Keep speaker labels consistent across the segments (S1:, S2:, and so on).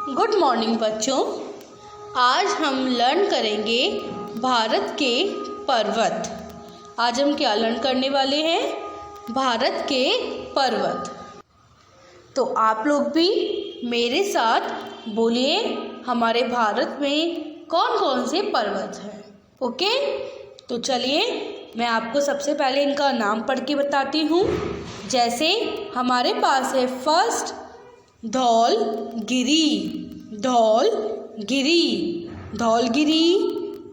S1: Good morning बच्चों। आज हम लर्न करेंगे भारत के पर्वत। आज हम क्या लर्न करने वाले हैं? भारत के पर्वत। तो आप लोग भी मेरे साथ बोलिए, हमारे भारत में कौन कौन से पर्वत हैं। ओके, तो चलिए मैं आपको सबसे पहले इनका नाम पढ़ के बताती हूँ। जैसे हमारे पास है फर्स्ट धौलगिरी, धौलगिरी,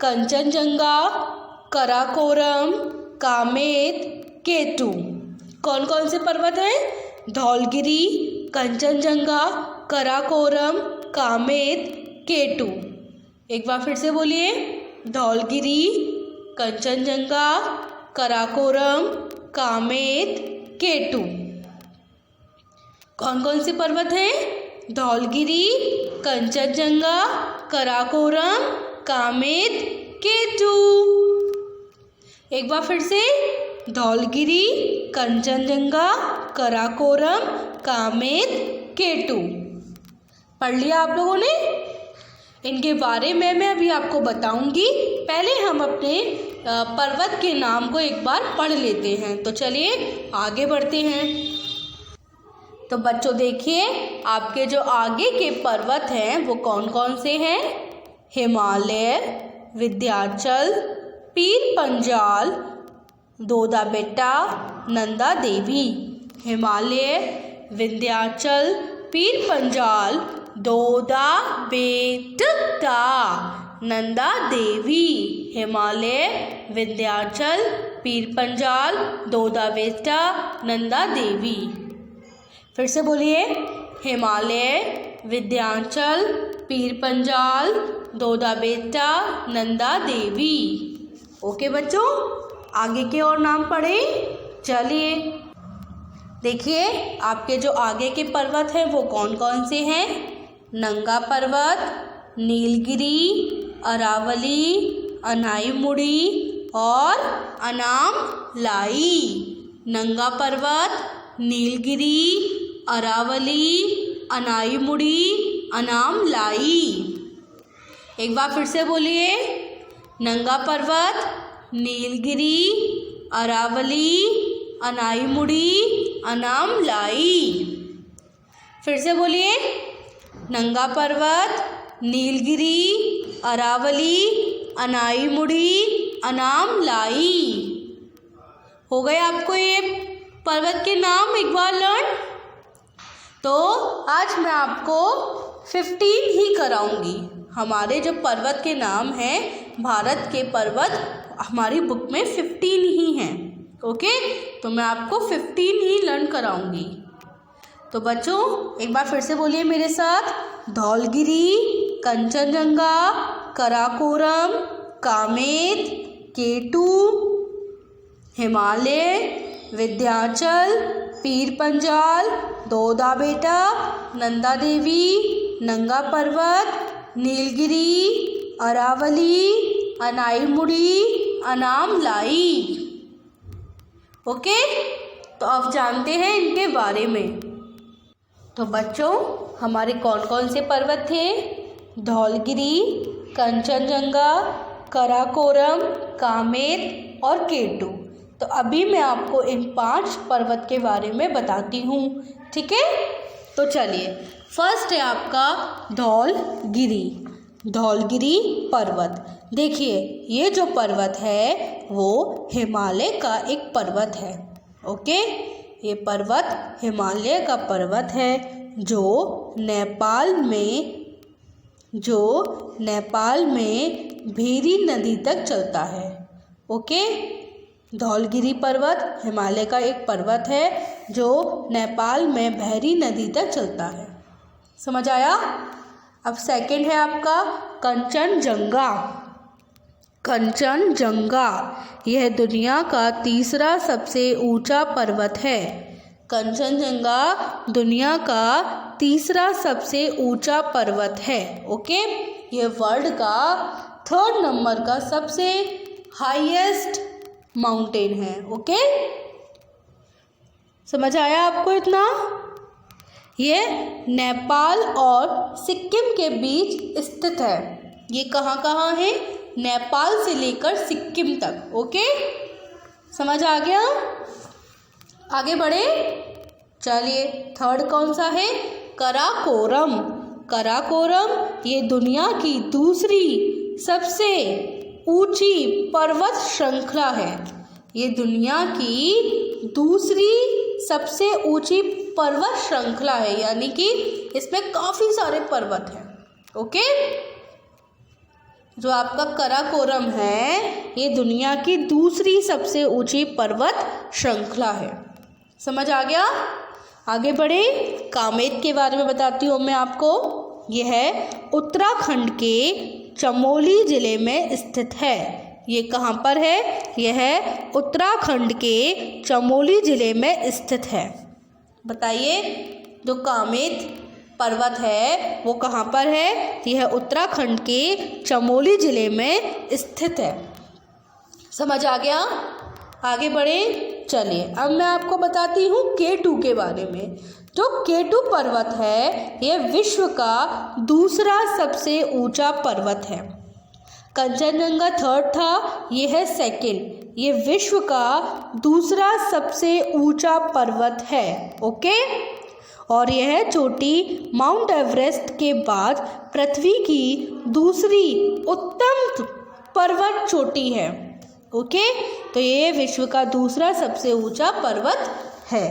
S1: कंचनजंगा, कराकोरम, कामेत, केटू। कौन कौन से पर्वत हैं? धौलगिरी, कंचनजंगा, कराकोरम, कामेत, केटू। एक बार फिर से बोलिए, धौलगिरी, कंचनजंगा, कराकोरम, कामेत, केटू। कौन कौन से पर्वत हैं? धौलगिरी, कंचनजंगा, कराकोरम, कामेत, केटू। एक बार फिर से, धौलगिरी, कंचनजंगा, कराकोरम, कामेत, केटू। पढ़ लिया आप लोगों ने? इनके बारे में मैं अभी आपको बताऊंगी। पहले हम अपने पर्वत के नाम को एक बार पढ़ लेते हैं। तो चलिए आगे बढ़ते हैं। तो बच्चों देखिए, आपके जो आगे के पर्वत हैं वो कौन कौन से हैं? हिमालय, विंध्याचल, पीर पंजाल, दोदा बेटा, नंदा देवी। हिमालय, विंध्याचल, पीर पंजाल, दोदा बेटा, नंदा देवी। हिमालय, विंध्याचल, पीर पंजाल, दोदा बेटा, नंदा देवी। फिर से बोलिए, हिमालय, विंध्याचल, पीर पंजाल, दोदा बेटा, नंदा देवी। ओके बच्चों, आगे के और नाम पढ़े। चलिए देखिए, आपके जो आगे के पर्वत हैं वो कौन कौन से हैं? नंगा पर्वत, नीलगिरी, अरावली, अनाईमुड़ी और अनामलाई। नंगा पर्वत, नीलगिरी, अरावली, अनाईमुड़ी, अनामलाई। एक बार फिर से बोलिए, नंगा पर्वत, नीलगिरी, अरावली, अनाईमुड़ी, अनामलाई। फिर से बोलिए, नंगा पर्वत, नीलगिरी, अरावली, अनाईमुड़ी, अनामलाई। हो गए आपको ये पर्वत के नाम एक बार लर्न? तो आज मैं आपको 15 ही कराऊंगी। हमारे जो पर्वत के नाम हैं, भारत के पर्वत हमारी बुक में 15 ही हैं। ओके, तो मैं आपको 15 ही लर्न कराऊंगी। तो बच्चों एक बार फिर से बोलिए मेरे साथ, धौलगिरी, कंचनजंगा, कराकोरम, कामेत, केटू, हिमालय, विंध्याचल, पीर पंजाल, दोदा बेटा, नंदा देवी, नंगा पर्वत, नीलगिरी, अरावली, अनाईमुड़ी, अनामलाई। ओके, तो अब जानते हैं इनके बारे में। तो बच्चों हमारे कौन कौन से पर्वत थे? धौलगिरी, कंचनजंगा, कराकोरम, कामेत और केटू। तो अभी मैं आपको इन 5 पर्वत के बारे में बताती हूँ। ठीक है, तो चलिए फर्स्ट है आपका धौलगिरी पर्वत। देखिए, ये जो पर्वत है वो हिमालय का एक पर्वत है। ओके, ये पर्वत हिमालय का पर्वत है जो नेपाल में भेरी नदी तक चलता है। ओके, धौलगिरी पर्वत हिमालय का एक पर्वत है जो नेपाल में भेरी नदी तक चलता है। समझ आया? अब सेकंड है आपका कंचनजंगा। यह दुनिया का तीसरा सबसे ऊंचा पर्वत है। कंचनजंगा दुनिया का तीसरा सबसे ऊंचा पर्वत है। ओके, यह वर्ल्ड का 3rd नंबर का सबसे हाईएस्ट माउंटेन है। ओके, समझ आया आपको इतना? ये नेपाल और सिक्किम के बीच स्थित है। ये कहाँ कहाँ है? नेपाल से लेकर सिक्किम तक। ओके, समझ आ गया? आगे बढ़े, चलिए। थर्ड कौन सा है? कराकोरम। कराकोरम ये दुनिया की दूसरी सबसे ऊंची पर्वत श्रृंखला है। ये दुनिया की दूसरी सबसे ऊंची पर्वत श्रृंखला है, यानी कि इसमें काफ़ी सारे पर्वत हैं। ओके, जो आपका कराकोरम है ये दुनिया की दूसरी सबसे ऊंची पर्वत श्रृंखला है। समझ आ गया? आगे बढ़े, कामेत के बारे में बताती हूँ मैं आपको। यह है उत्तराखंड के चमोली ज़िले में स्थित है। ये कहाँ पर है? यह है उत्तराखंड के चमोली ज़िले में स्थित है। बताइए, जो कामेत पर्वत है वो कहाँ पर है? यह उत्तराखंड के चमोली ज़िले में स्थित है। समझ आ गया? आगे बढ़े, चलिए। अब मैं आपको बताती हूँ K2 के बारे में। जो K2 पर्वत है यह विश्व का दूसरा सबसे ऊंचा पर्वत है। कंचनजंगा थर्ड था, ये है सेकंड। ये विश्व का दूसरा सबसे ऊंचा पर्वत है। ओके, और यह चोटी माउंट एवरेस्ट के बाद पृथ्वी की दूसरी उत्तम पर्वत चोटी है। ओके, तो ये विश्व का दूसरा सबसे ऊंचा पर्वत है।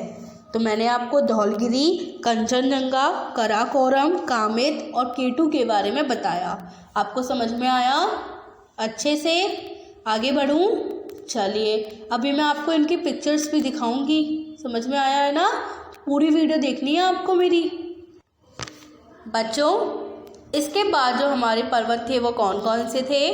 S1: तो मैंने आपको धौलगिरी, कंचनजंगा, कराकोरम, कामेत और K2 के बारे में बताया। आपको समझ में आया? अच्छे से आगे बढ़ूं? चलिए, अभी मैं आपको इनकी पिक्चर्स भी दिखाऊंगी। समझ में आया है ना? पूरी वीडियो देखनी है आपको मेरी। बच्चों, इसके बाद जो हमारे पर्वत थे वो कौन कौन से थे?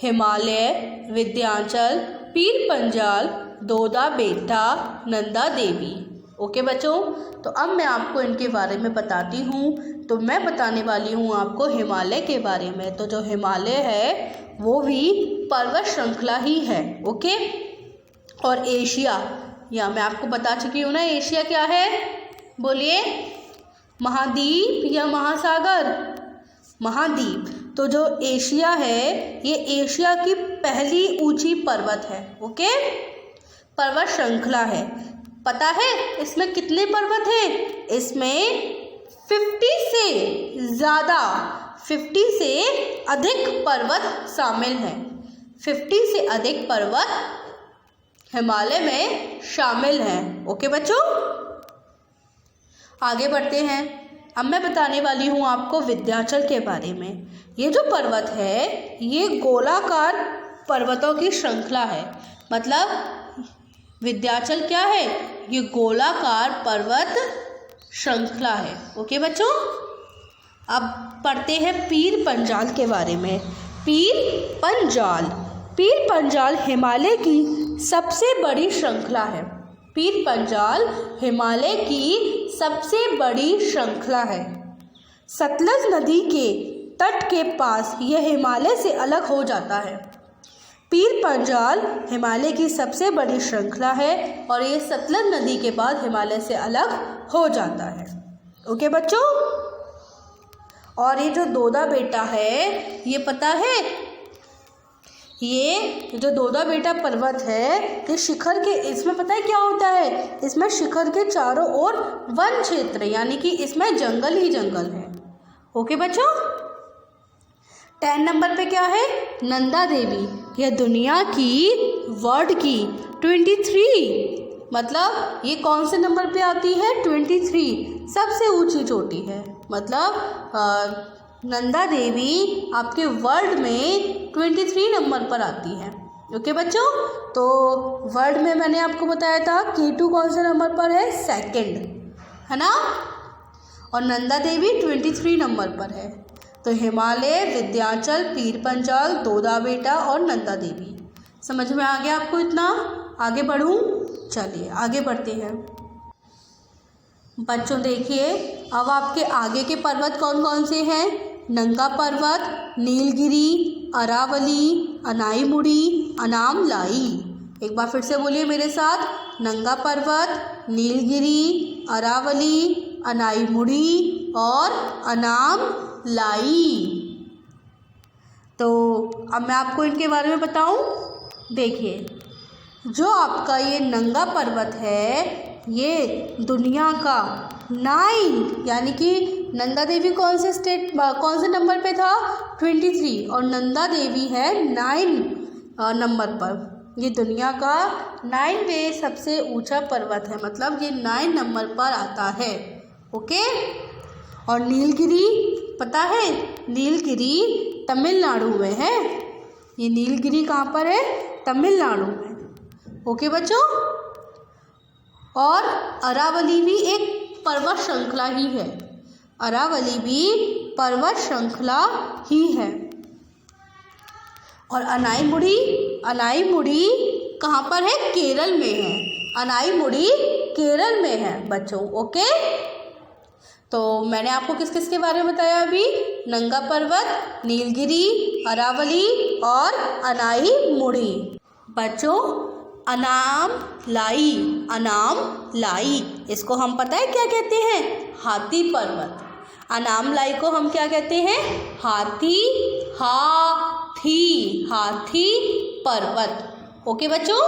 S1: हिमालय, विंध्याचल, पीर पंजाल, दोदा बेटा, नंदा देवी। ओके बच्चों, तो अब मैं आपको इनके बारे में बताती हूँ। तो मैं बताने वाली हूँ आपको हिमालय के बारे में। तो जो हिमालय है वो भी पर्वत श्रृंखला ही है। ओके, और एशिया, या मैं आपको बता चुकी हूँ ना एशिया क्या है? बोलिए, महाद्वीप या महासागर? महाद्वीप। तो जो एशिया है ये एशिया की पहली ऊंची पर्वत है। ओके, पर्वत श्रृंखला है। पता है इसमें कितने पर्वत हैं? इसमें 50 से अधिक पर्वत शामिल हैं। 50 से अधिक पर्वत हिमालय में शामिल हैं। ओके बच्चों, आगे बढ़ते हैं। अब मैं बताने वाली हूँ आपको विंध्याचल के बारे में। ये जो पर्वत है ये गोलाकार पर्वतों की श्रृंखला है। मतलब विंध्याचल क्या है? ये गोलाकार पर्वत श्रृंखला है। ओके बच्चों, अब पढ़ते हैं पीर पंजाल के बारे में। पीर पंजाल हिमालय की सबसे बड़ी श्रृंखला है। पीर पंजाल हिमालय की सबसे बड़ी श्रृंखला है। सतलज नदी के तट के पास यह हिमालय से अलग हो जाता है। पीर पंजाल हिमालय की सबसे बड़ी श्रृंखला है और ये सतलज नदी के बाद हिमालय से अलग हो जाता है। ओके बच्चों, और ये जो दोदा बेटा है ये पता है? ये जो दोदा बेटा पर्वत है ये शिखर के, इसमें पता है क्या होता है? इसमें शिखर के चारों ओर वन क्षेत्र, यानी कि इसमें जंगल ही जंगल है। ओके बच्चों, 10 नंबर पे क्या है? नंदा देवी। यह दुनिया की वर्ल्ड की 23, मतलब ये कौन से नंबर पे आती है? 23 सबसे ऊंची चोटी है। मतलब नंदा देवी आपके वर्ल्ड में 23 नंबर पर आती है। ओके बच्चों, तो वर्ल्ड में मैंने आपको बताया था K2 कौन से नंबर पर है? सेकंड, है ना? और नंदा देवी 23 नंबर पर है। तो हिमालय, विंध्याचल, पीर पंजाल, दोदा बेटा और नंदा देवी। समझ में आ गया आपको इतना? आगे बढ़ूं? चलिए आगे बढ़ते हैं। बच्चों देखिए, अब आपके आगे के पर्वत कौन कौन से हैं? नंगा पर्वत, नीलगिरी, अरावली, अनाईमुड़ी, अनामलाई। एक बार फिर से बोलिए मेरे साथ। नंगा पर्वत, नीलगिरी, अरावली, अनाईमुड़ी और अनाम लाई। तो अब मैं आपको इनके बारे में बताऊं। देखिए, जो आपका ये नंगा पर्वत है, ये दुनिया का 9 यानी कि नंदा देवी कौन से नंबर पे था? 23, और नंदा देवी है 9 नंबर पर। ये दुनिया का 9वें सबसे ऊंचा पर्वत है, मतलब ये 9 नंबर पर आता है। ओके। और नीलगिरी पता है? नीलगिरी तमिलनाडु में है। ये नीलगिरी कहाँ पर है? तमिलनाडु में। ओके बच्चों। और अरावली भी एक पर्वत श्रृंखला ही है। अरावली भी पर्वत श्रृंखला ही है। और अनाईमुड़ी कहाँ पर है? केरल में है। अनाईमुड़ी केरल में है बच्चों। ओके। तो मैंने आपको किस किस के बारे में बताया अभी? नंगा पर्वत, नीलगिरी, अरावली और अनाईमुड़ी। बच्चों, अनाम लाई इसको हम पता है क्या कहते हैं? हाथी पर्वत। अनाम लाई को हम क्या कहते हैं? हाथी पर्वत। ओके बच्चों।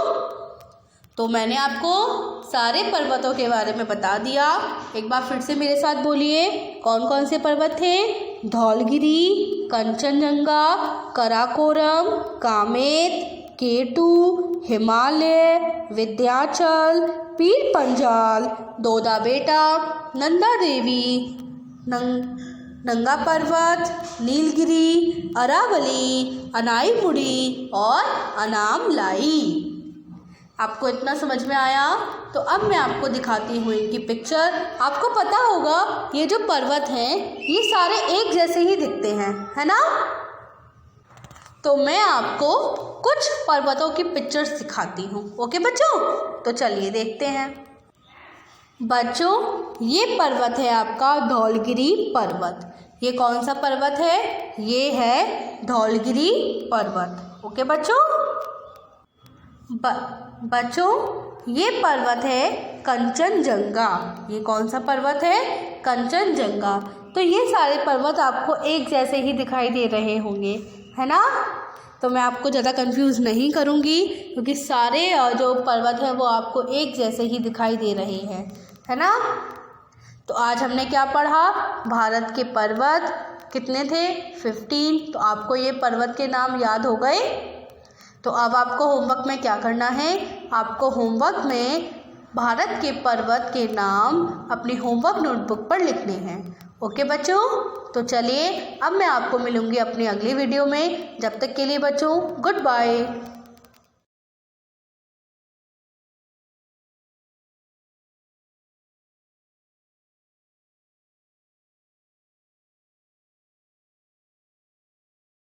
S1: तो मैंने आपको सारे पर्वतों के बारे में बता दिया। एक बार फिर से मेरे साथ बोलिए, कौन कौन से पर्वत थे? धौलगिरी, कंचनजंगा, कराकोरम, कामेत, केटू, हिमालय, विंध्याचल, पीर पंजाल, दोदा बेटा, नंदा देवी, नंगा पर्वत, नीलगिरी, अरावली, अनाईमुड़ी और अनाम लाई। आपको इतना समझ में आया? तो अब मैं आपको दिखाती हूँ इनकी पिक्चर। आपको पता होगा ये जो पर्वत हैं ये सारे एक जैसे ही दिखते हैं, है ना? तो मैं आपको कुछ पर्वतों की पिक्चर्स दिखाती हूँ। ओके बच्चों, तो चलिए देखते हैं। बच्चों, ये पर्वत है आपका धौलगिरी पर्वत। ये कौन सा पर्वत है? ये है धौलगिरी पर्वत। ओके बच्चों। बच्चों, ये पर्वत है कंचनजंगा। ये कौन सा पर्वत है? कंचनजंगा। तो ये सारे पर्वत आपको एक जैसे ही दिखाई दे रहे होंगे, है ना? तो मैं आपको ज़्यादा कंफ्यूज नहीं करूँगी क्योंकि सारे जो पर्वत हैं वो आपको एक जैसे ही दिखाई दे रहे हैं, है ना? तो आज हमने क्या पढ़ा? भारत के पर्वत कितने थे? 15। तो आपको ये पर्वत के नाम याद हो गए। तो अब आपको होमवर्क में क्या करना है? आपको होमवर्क में भारत के पर्वत के नाम अपनी होमवर्क नोटबुक पर लिखने हैं। ओके बच्चों, तो चलिए अब मैं आपको मिलूँगी अपनी अगली वीडियो में। जब तक के लिए बच्चों, गुड बाय।